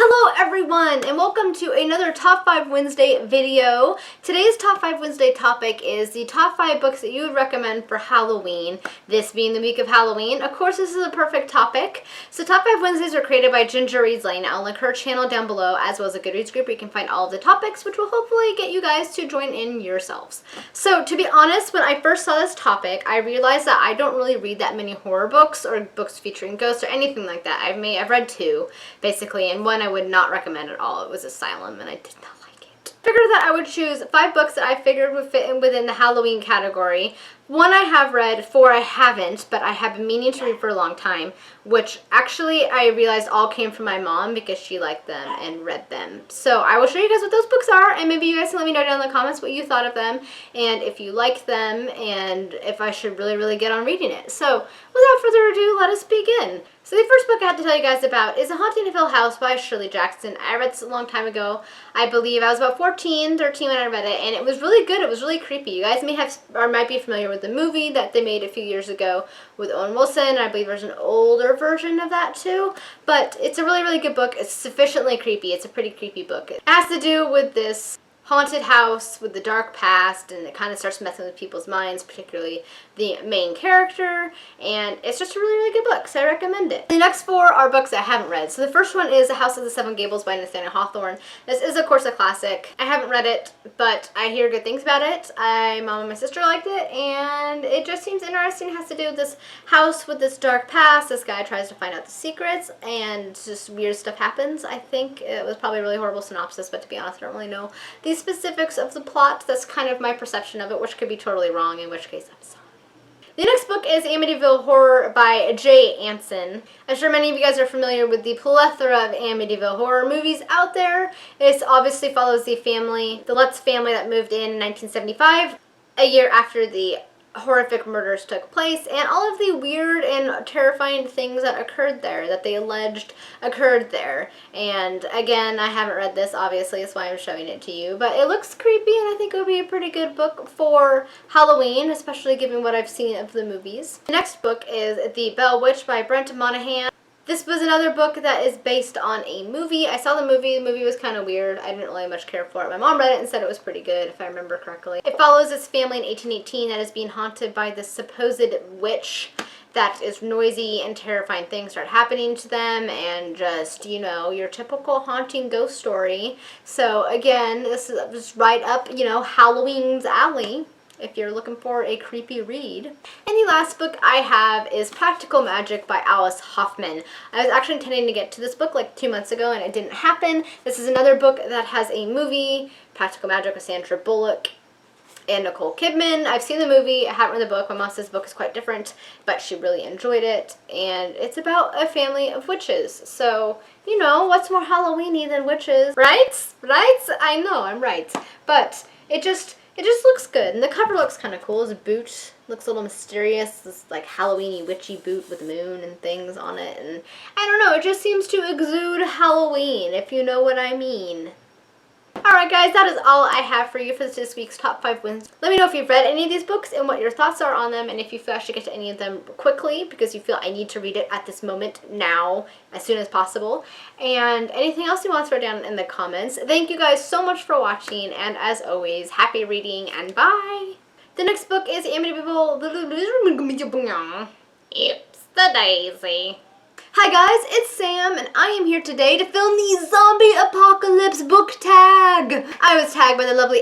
Hello everyone and welcome to another Top 5 Wednesday video. Today's Top 5 Wednesday topic is the top 5 books that you would recommend for Halloween, this being the week of Halloween. Of course, this is a perfect topic. So Top 5 Wednesdays were created by Ginger Reads Lane. I'll link her channel down below as well as a Goodreads group where you can find all of the topics, which will hopefully get you guys to join in yourselves. So to be honest, when I first saw this topic, I realized that I don't really read that many horror books or books featuring ghosts or anything like that. I've read 2 basically, and one I would not recommend at all. It was Asylum, and I did not like it. Figured that I would choose 5 books that I figured would fit in within the Halloween category. 1 I have read, 4 I haven't, but I have been meaning to read for a long time, which actually I realized all came from my mom because she liked them and read them. So I will show you guys what those books are, and maybe you guys can let me know down in the comments what you thought of them, and if you liked them, and if I should really get on reading it. So without further ado, let us begin. So the first book I have to tell you guys about is A Haunting of Hill House by Shirley Jackson. I read this a long time ago. I believe I was about 13 when I read it, and it was really good. It was really creepy. You guys may have or might be familiar with the movie that they made a few years ago with Owen Wilson. I believe there's an older version of that too, but it's a really good book. It's sufficiently creepy. It's a pretty creepy book. It has to do with this haunted house with the dark past, and it kind of starts messing with people's minds, particularly the main character, and it's just a really good book, so I recommend it. The next 4 are books I haven't read. So the first one is The House of the Seven Gables by Nathaniel Hawthorne. This is, of course, a classic. I haven't read it, but I hear good things about it. My mom and my sister liked it, and it just seems interesting. It has to do with this house with this dark past. This guy tries to find out the secrets, and just weird stuff happens. I think it was probably a really horrible synopsis, but to be honest, I don't really know the specifics of the plot. That's kind of my perception of it, which could be totally wrong, in which case I'm sorry. The next book is Amityville Horror by Jay Anson. I'm sure many of you guys are familiar with the plethora of Amityville Horror movies out there. It obviously follows the Lutz family that moved in 1975, a year after the horrific murders took place, and all of the weird and terrifying things that occurred there, that they alleged occurred there. And again, I haven't read this, obviously, that's why I'm showing it to you, but it looks creepy, and I think it would be a pretty good book for Halloween, especially given what I've seen of the movies. The next book is The Bell Witch by Brent Monahan. This was another book that is based on a movie. I saw the movie. The movie was kind of weird. I didn't really much care for it. My mom read it and said it was pretty good, if I remember correctly. It follows this family in 1818 that is being haunted by this supposed witch that is noisy, and terrifying things start happening to them, and just, you know, your typical haunting ghost story. So again, this is just right up, you know, Halloween's alley, if you're looking for a creepy read. And the last book I have is Practical Magic by Alice Hoffman. I was actually intending to get to this book like 2 months ago, and it didn't happen. This is another book that has a movie, Practical Magic with Sandra Bullock and Nicole Kidman. I've seen the movie. I haven't read the book. My mom says the book is quite different, but she really enjoyed it, and it's about a family of witches. So, you know, what's more Halloween-y than witches, right? Right? I know, I'm right. But it just looks good, and the cover looks kind of cool. It's a boot, looks a little mysterious, this like Halloween-y witchy boot with the moon and things on it, and I don't know, it just seems to exude Halloween, if you know what I mean. Alright guys, that is all I have for you for this week's Top 5 Wins. Let me know if you've read any of these books and what your thoughts are on them, and if you feel I should get to any of them quickly because you feel I need to read it at this moment now, as soon as possible. And anything else you want to throw down in the comments. Thank you guys so much for watching, and as always, happy reading, and bye! The next book is Amityville... Oops, the daisy. Hi guys, it's Sam, and I am here today to film the Zombie Apocalypse book tag. I was tagged by the lovely